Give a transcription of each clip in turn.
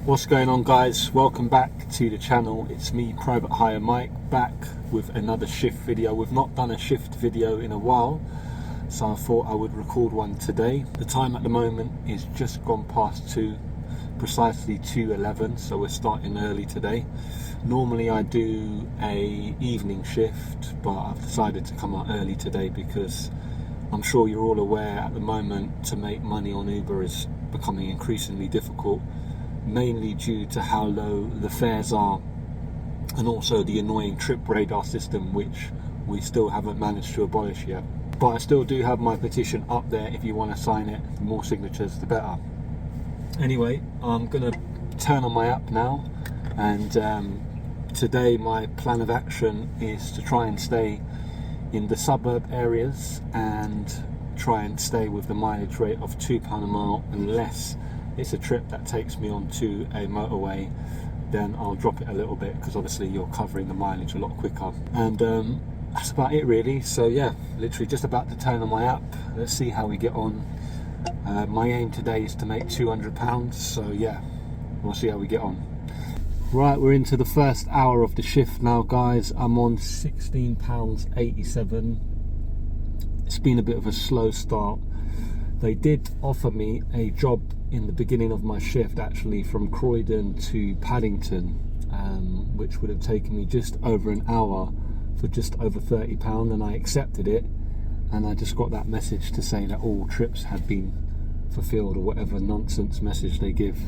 What's going on, guys? Welcome back to the channel. It's me, Private Hire Mike, back with another shift video. We've not done a shift video in a while, so I thought I would record one today. The time at the moment is just gone past 2, precisely 2:11, so we're starting early today. Normally I do a evening shift, but I've decided to come out early today because I'm sure you're all aware at the moment to make money on Uber is becoming increasingly difficult, mainly due to how low the fares are and also the annoying trip radar system, which we still haven't managed to abolish yet. But I still do have my petition up there if you want to sign it. The more signatures the better. Anyway, I'm gonna turn on my app now, and today my plan of action is to try and stay in the suburb areas and try and stay with the mileage rate of £2 a mile, unless it's a trip that takes me onto a motorway. Then I'll drop it a little bit because obviously you're covering the mileage a lot quicker. And that's about it really. So yeah, literally just about to turn on my app. Let's see how we get on. My aim today is to make £200, so yeah, we'll see how we get on. Right, we're into the first hour of the shift now, guys. I'm on £16.87. It's been a bit of a slow start. They did offer me a job in the beginning of my shift, actually, from Croydon to Paddington, which would have taken me just over an hour for just over £30, and I accepted it. And I just got that message to say that all trips had been fulfilled, or whatever nonsense message they give.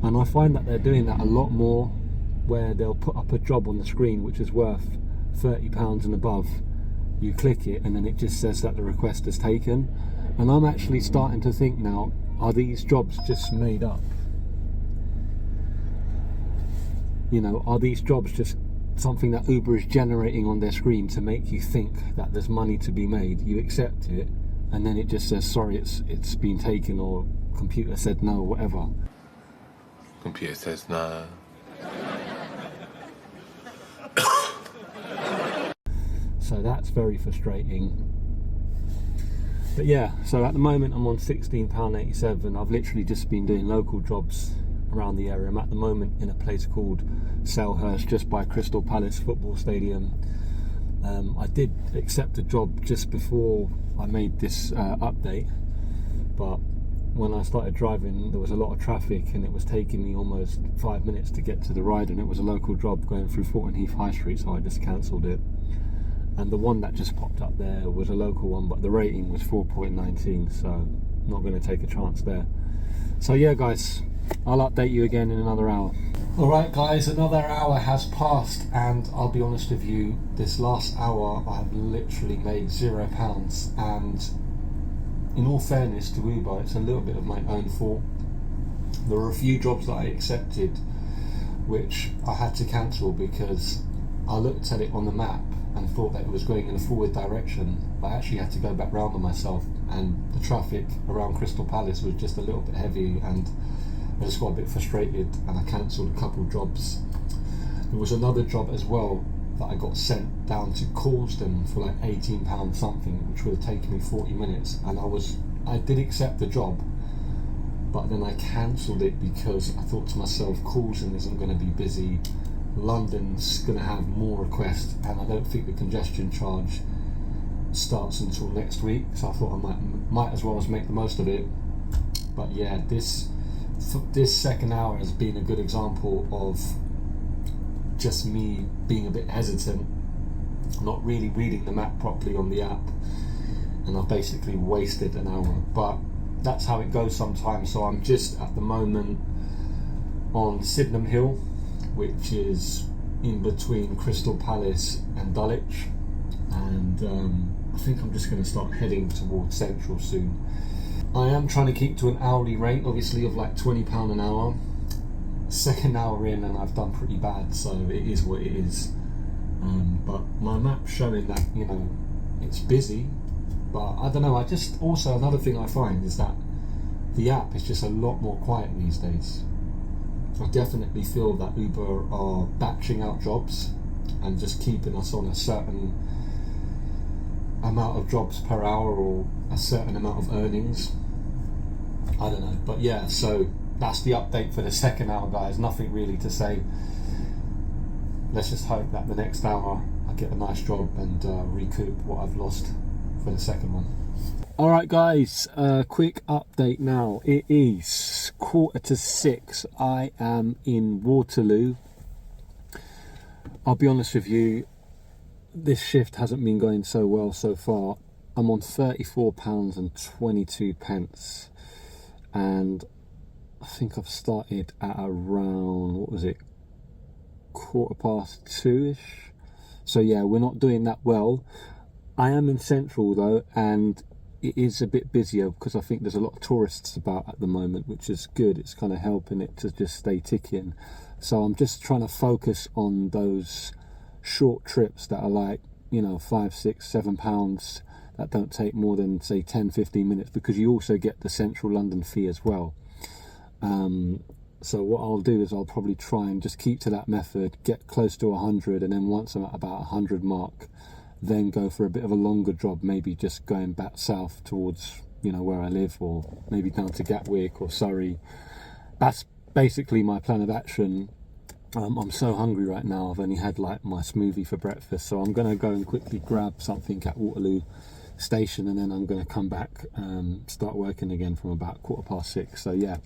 And I find that they're doing that a lot more, where they'll put up a job on the screen which is worth £30 and above. You click it and then it just says that the request is taken. And I'm actually starting to think now, are these jobs just made up? You know, are these jobs just something that Uber is generating on their screen to make you think that there's money to be made? You accept it and then it just says, sorry, it's been taken, or computer said no, or whatever. Computer says no. So that's very frustrating. But yeah, so at the moment I'm on £16.87. I've literally just been doing local jobs around the area. I'm at the moment in a place called Selhurst, just by Crystal Palace football stadium. I did accept a job just before I made this update, but when I started driving there was a lot of traffic and it was taking me almost 5 minutes to get to the ride, and it was a local job going through Thornton Heath High Street, so I just cancelled it. And the one that just popped up there was a local one, but the rating was 4.19, so I'm not going to take a chance there. So yeah, guys, I'll update you again in another hour. Alright guys, another hour has passed, and I'll be honest with you, this last hour I have literally made £0, and in all fairness to Uber, it's a little bit of my own fault. There were a few jobs that I accepted which I had to cancel because I looked at it on the map and thought that it was going in a forward direction, but I actually had to go back round on myself, and the traffic around Crystal Palace was just a little bit heavy, and I just got a bit frustrated and I cancelled a couple jobs. There was another job as well that I got sent down to Causden for like £18 something, which would have taken me 40 minutes, and I did accept the job, but then I cancelled it because I thought to myself, Causden isn't going to be busy, London's going to have more requests, and I don't think the congestion charge starts until next week, so I thought I might as well make the most of it. But yeah, this second hour has been a good example of just me being a bit hesitant, not really reading the map properly on the app, and I've basically wasted an hour. But that's how it goes sometimes. So I'm just at the moment on Sydenham Hill, which is in between Crystal Palace and Dulwich, and I think I'm just going to start heading towards Central soon. I am trying to keep to an hourly rate, obviously, of like £20 an hour. Second hour in and I've done pretty bad, so it is what it is. But my map's showing that, you know, it's busy, but I don't know, also another thing I find is that the app is just a lot more quiet these days. I definitely feel that Uber are batching out jobs and just keeping us on a certain amount of jobs per hour or a certain amount of earnings. I don't know, but yeah, so that's the update for the second hour, guys. Nothing really to say. Let's just hope that the next hour I get a nice job and recoup what I've lost for the second one. Alright guys, quick update now. It is 5:45. I am in Waterloo. I'll be honest with you, this shift hasn't been going so well so far. I'm on £34.22, and I think I've started at around, what was it, 2:15-ish. So yeah, we're not doing that well. I am in Central though, and it is a bit busier because I think there's a lot of tourists about at the moment, which is good. It's kind of helping it to just stay ticking. So I'm just trying to focus on those short trips that are like, you know, £5, £6, £7, that don't take more than say 10-15 minutes, because you also get the Central London fee as well. So what I'll do is I'll probably try and just keep to that method, get close to 100, and then once I'm at about 100 mark, then go for a bit of a longer job, maybe just going back south towards, you know, where I live, or maybe down to Gatwick or Surrey. That's basically my plan of action. I'm so hungry right now. I've only had like my smoothie for breakfast, so I'm going to go and quickly grab something at Waterloo Station, and then I'm going to come back and start working again from about 6:15. So yeah,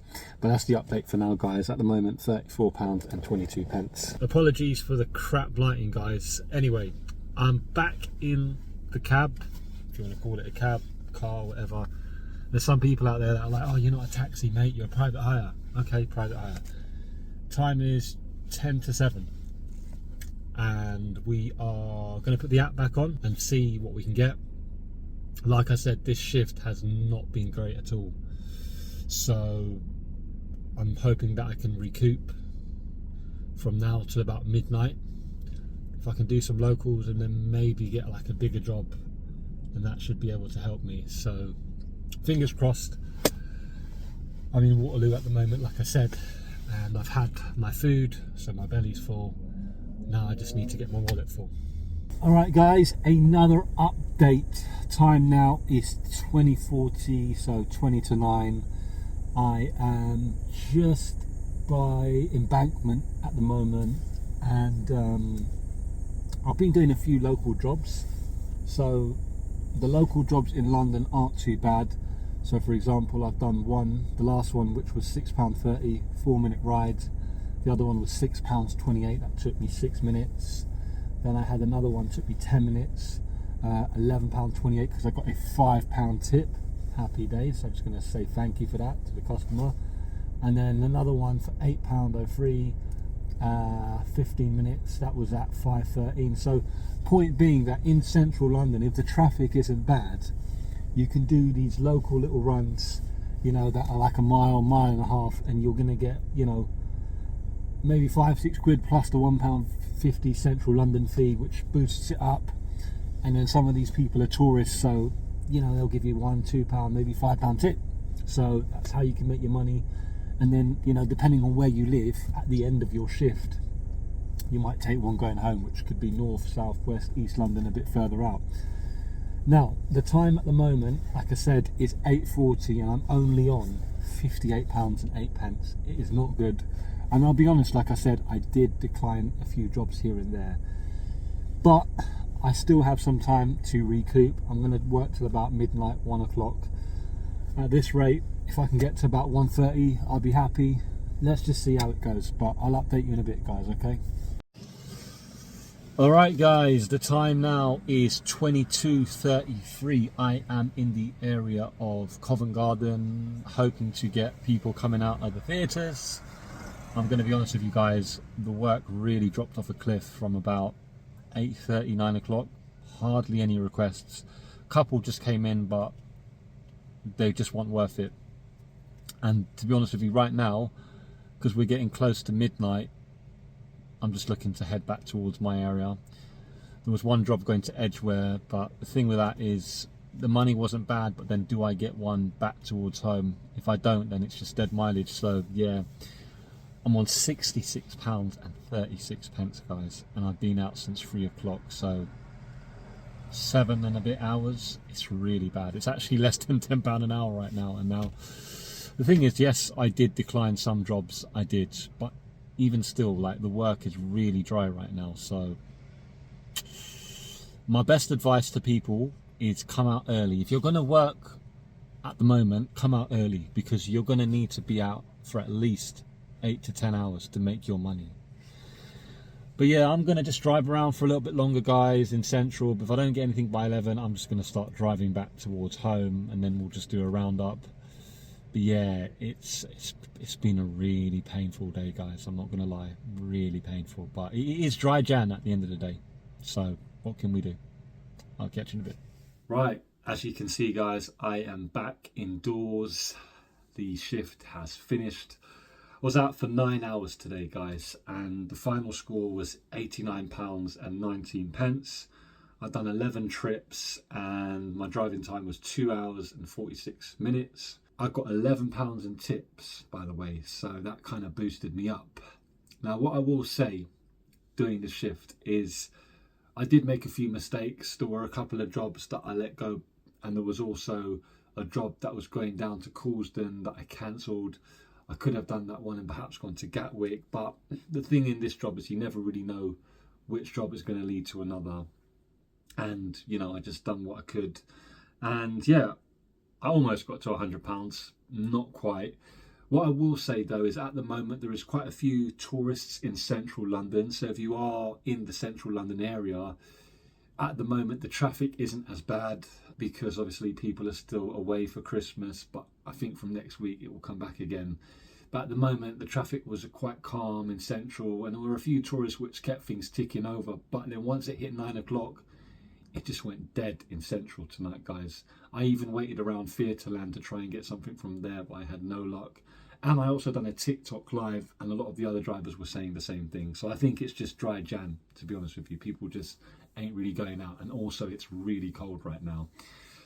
but that's the update for now, guys. At the moment, £34.22. Apologies for the crap lighting, guys. Anyway, I'm back in the cab, if you want to call it a cab, car, whatever. There's some people out there that are like, oh, you're not a taxi, mate, you're a private hire. Okay, private hire. Time is 10:50, and we are going to put the app back on and see what we can get. Like I said, this shift has not been great at all, so I'm hoping that I can recoup from now till about midnight. If I can do some locals and then maybe get like a bigger job, then that should be able to help me. So fingers crossed. I'm in Waterloo at the moment, like I said, and I've had my food, so my belly's full. Now I just need to get my wallet full. Alright guys, another update. Time now is 20:40, so 9:20. I am just by Embankment at the moment, and I've been doing a few local jobs. So the local jobs in London aren't too bad. So for example, I've done one, the last one, which was £6.30, 4-minute ride. The other one was £6.28, that took me 6 minutes. Then I had another one, took me 10 minutes, £11.28, because I got a £5 tip. Happy days. So I'm just going to say thank you for that to the customer. And then another one for £8.03, 15 minutes, that was at 5:13. So point being that in Central London, if the traffic isn't bad, you can do these local little runs, you know, that are like a mile and a half, and you're going to get, you know, maybe £5-6 plus the £1.50 Central London fee, which boosts it up. And then some of these people are tourists, so you know, they'll give you £1, £2, maybe £5 tip. So that's how you can make your money. And then, you know, depending on where you live, at the end of your shift, you might take one going home, which could be north, south, west, east London, a bit further out. Now the time at the moment, like I said, is 8:40, and I'm only on £58.08. It is not good. And I'll be honest, like I said, I did decline a few jobs here and there, but I still have some time to recoup. I'm going to work till about midnight, 1 o'clock. At this rate, if I can get to about 1:30, I'll be happy. Let's just see how it goes, but I'll update you in a bit, guys, okay? Alright guys, the time now is 22:33. I am in the area of Covent Garden, hoping to get people coming out of the theatres. I'm going to be honest with you guys, the work really dropped off a cliff from about 8:30, 9 o'clock. Hardly any requests. A couple just came in, but they just weren't worth it. And to be honest with you, right now, because we're getting close to midnight, I'm just looking to head back towards my area. There was one job going to Edgware, but the thing with that is the money wasn't bad, but then do I get one back towards home? If I don't, then it's just dead mileage. So yeah, I'm on £66.36, guys, and I've been out since 3 o'clock, so 7 and a bit hours. It's really bad. It's actually less than £10 an hour right now, and now The thing is, yes, I did decline some jobs, I did, but even still, like, the work is really dry right now. So my best advice to people is come out early. If you're going to work at the moment, come out early, because you're going to need to be out for at least 8 to 10 hours to make your money. But yeah, I'm going to just drive around for a little bit longer, guys, in Central. But if I don't get anything by 11, I'm just going to start driving back towards home, and then we'll just do a roundup. But yeah, it's been a really painful day, guys. I'm not going to lie, really painful. But it is dry Jan at the end of the day. So what can we do? I'll catch you in a bit. Right, as you can see, guys, I am back indoors. The shift has finished. I was out for 9 hours today, guys, and the final score was £89.19. I've done 11 trips and my driving time was 2 hours and 46 minutes. I got £11 in tips, by the way, so that kind of boosted me up. Now, what I will say doing the shift is I did make a few mistakes. There were a couple of jobs that I let go, and there was also a job that was going down to Coulsdon that I cancelled. I could have done that one and perhaps gone to Gatwick, but the thing in this job is you never really know which job is going to lead to another. And, you know, I just done what I could. And yeah, I almost got to £100, not quite. What I will say though is at the moment there is quite a few tourists in central London. So if you are in the central London area, at the moment the traffic isn't as bad because obviously people are still away for Christmas, but I think from next week it will come back again. But at the moment the traffic was quite calm in central, and there were a few tourists which kept things ticking over. But then once it hit 9 o'clock, it just went dead in central tonight, guys. I even waited around Theatreland to try and get something from there, but I had no luck. And I also done a TikTok live, and a lot of the other drivers were saying the same thing. So I think it's just dry Jan, to be honest with you. People just ain't really going out, and also it's really cold right now.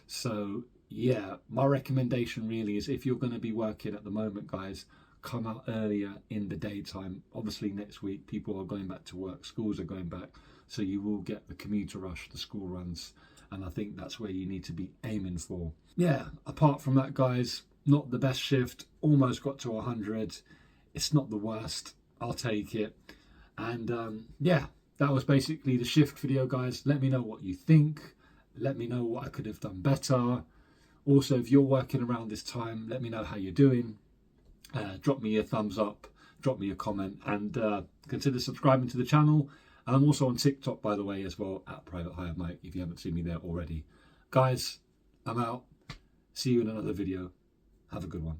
So yeah, my recommendation really is if you're going to be working at the moment, guys, come out earlier in the daytime. Obviously next week people are going back to work, schools are going back, so you will get the commuter rush, the school runs, and I think that's where you need to be aiming for. Yeah, apart from that, guys, not the best shift, almost got to 100. It's not the worst, I'll take it. And yeah, that was basically the shift video, guys. Let me know what you think. Let me know what I could have done better. Also, if you're working around this time, let me know how you're doing. Drop me a thumbs up, drop me a comment, and consider subscribing to the channel. And I'm also on TikTok, by the way, as well, at Private Hire Mike, if you haven't seen me there already. Guys, I'm out. See you in another video. Have a good one.